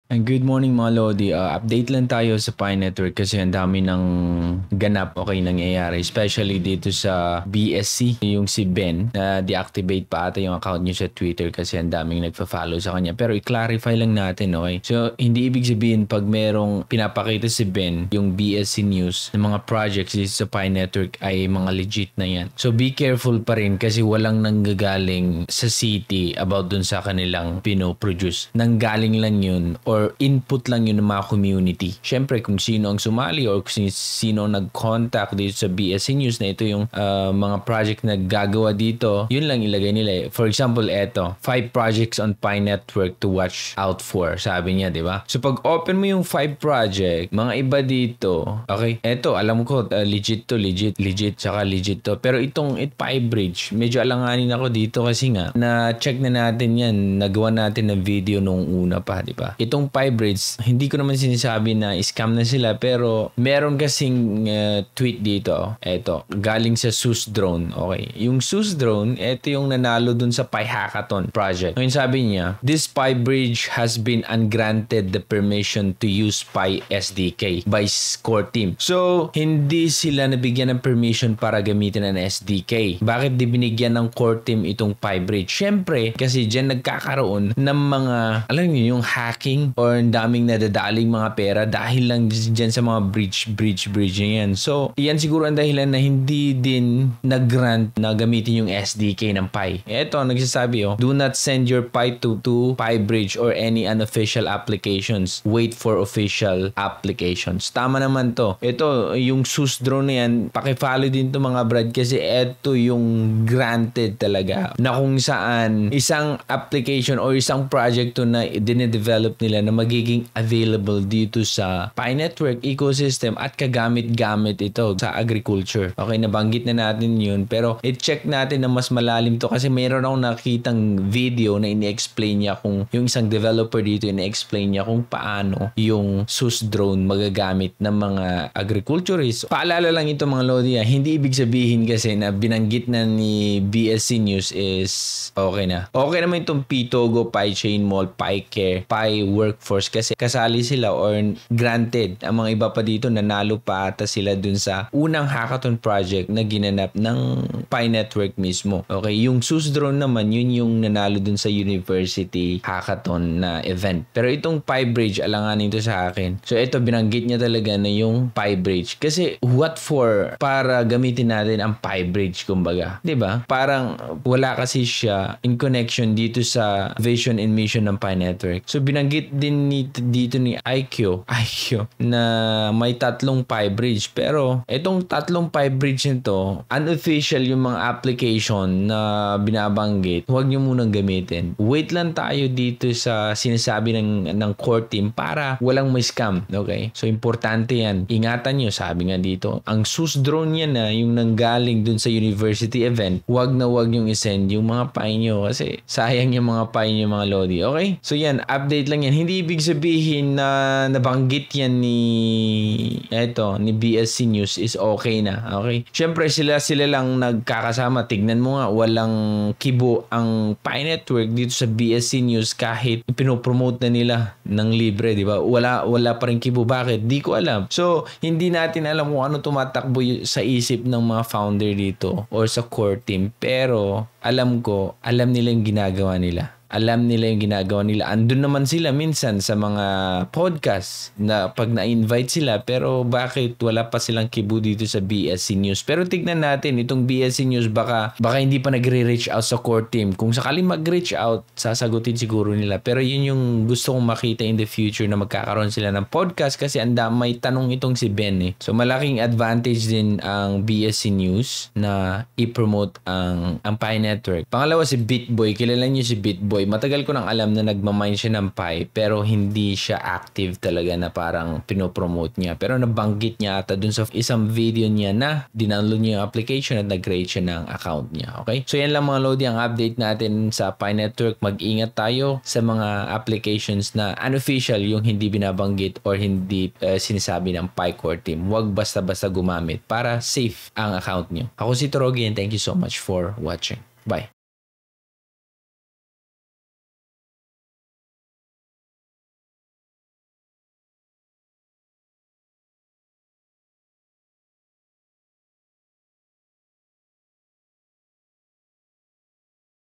And good morning mga Lodi. Update lang tayo sa Pi Network kasi ang dami ng ganap nangyayari. Especially dito sa BSC, yung si Ben na deactivate pa ata yung account niya sa Twitter kasi ang daming nagpa-follow sa kanya. Pero i-clarify lang natin, okay? So, hindi ibig sabihin pag merong pinapakita si Ben yung BSC News ng mga projects dito sa Pi Network ay mga legit na yan. So, be careful pa rin kasi walang nanggagaling sa city about dun sa kanilang pinoproduce. Nanggaling lang yun or input lang yun ng mga community. Syempre, kung sino ang sumali or kung sino ang nag-contact dito sa BSC News na ito yung mga project na gagawa dito, yun lang ilagay nila. For example, eto, 5 projects on Pi Network to watch out for. Sabi niya, di ba? So, pag open mo yung 5 project, mga iba dito, okay? Eto, alam ko, legit to, legit, tsaka legit to. Pero itong Pi Bridge, medyo alanganin ako dito kasi nga, na-check na natin yan, nagawa natin na video nung una pa, di ba? Itong Pi Bridge, hindi ko naman sinasabi na scam na sila, pero meron kasing tweet dito. Eto, galing sa SUS Drone. Okay. Yung SUS Drone, eto yung nanalo dun sa Pi Hackathon project. Ngayon sabi niya, this Pi Bridge has been ungranted the permission to use Pi SDK by core team. So, hindi sila nabigyan ng permission para gamitin ang SDK. Bakit di binigyan ng core team itong Pi Bridge? Syempre, kasi dyan nagkakaroon ng mga, alam niyo, yung hacking or ang daming nadadaling mga pera dahil lang dyan sa mga bridge na yan. So, yan siguro ang dahilan na hindi din nag-grant na gamitin yung SDK ng Pi. Eto, nagsasabi do not send your Pi to Pi Bridge or any unofficial applications. Wait for official applications. Tama naman to. Ito, yung SUS drone na yan, pakifollow din to mga brad kasi eto yung granted talaga na kung saan isang application or isang project to na dinedevelop nila na magiging available dito sa Pi Network ecosystem at kagamit-gamit ito sa agriculture. Okay, nabanggit na natin yun pero i-check natin na mas malalim to kasi mayroon akong nakitang video na ini-explain niya kung yung isang developer dito ini-explain niya kung paano yung SUS drone magagamit ng mga agriculturists. Paalala lang ito mga Lodi, hindi ibig sabihin kasi na binanggit na ni BSC News is okay na. Okay naman itong Pitogo, Pi Chain Mall, Pi Care, Pi Workforce kasi kasali sila or granted. Ang mga iba pa dito nanalo pa ata sila dun sa unang hackathon project na ginanap ng Pi Network mismo. Okay, yung SUS drone naman yun yung nanalo dun sa university hackathon na event. Pero itong Pi Bridge, alanganin ito sa akin. So ito binanggit niya talaga na yung Pi Bridge kasi what for? Para gamitin natin ang Pi Bridge kumbaga. 'Di ba? Parang wala kasi siya in connection dito sa vision and mission ng Pi Network. So binanggit din dito ni IQ na may 3 Pi Bridge pero itong 3 Pi Bridge nito unofficial yung mga application na binabanggit. Huwag niyo munang gamitin. Wait lang tayo dito sa sinasabi ng core team para walang may scam. Okay? So importante yan. Ingatan niyo, sabi nga dito. Ang SUS drone yan na yung nanggaling dun sa university event, huwag niyong isend yung mga Pi niyo kasi sayang yung mga Pi niyo mga Lodi. Okay? So yan, update lang yan. Hindi ibig sabihin na nabanggit yan ni BSC News is okay na. Okay? Syempre sila lang nagkakasama. Tignan mo nga, walang kibo ang Pi Network dito sa BSC News kahit pinopromote na nila ng libre, di ba? Wala pa rin kibo. Bakit? Di ko alam. So, hindi natin alam kung ano tumatakbo sa isip ng mga founder dito or sa core team. Pero, alam nila yung ginagawa nila. Andun naman sila minsan sa mga podcast na pag na-invite sila pero bakit wala pa silang kibo dito sa BSC News. Pero tignan natin itong BSC News baka hindi pa nagre-reach out sa core team. Kung sakali mag-reach out, sasagutin siguro nila. Pero yun yung gusto kong makita in the future na magkakaroon sila ng podcast kasi may tanong itong si Ben eh. So malaking advantage din ang BSC News na i-promote ang Pi Network. Pangalawa si BitBoy. Kilala niyo si BitBoy. Matagal ko nang alam na nagmamine siya ng Pi pero hindi siya active talaga na parang pinopromote niya. Pero nabanggit niya ata dun sa isang video niya na dinownload niya yung application at nag-create siya ng account niya. Okay? So yan lang mga Lodi ang update natin sa Pi Network. Mag-ingat tayo sa mga applications na unofficial yung hindi binabanggit or hindi sinasabi ng Pi core team. Huwag basta-basta gumamit para safe ang account niyo. Ako si Torogi and thank you so much for watching. Bye.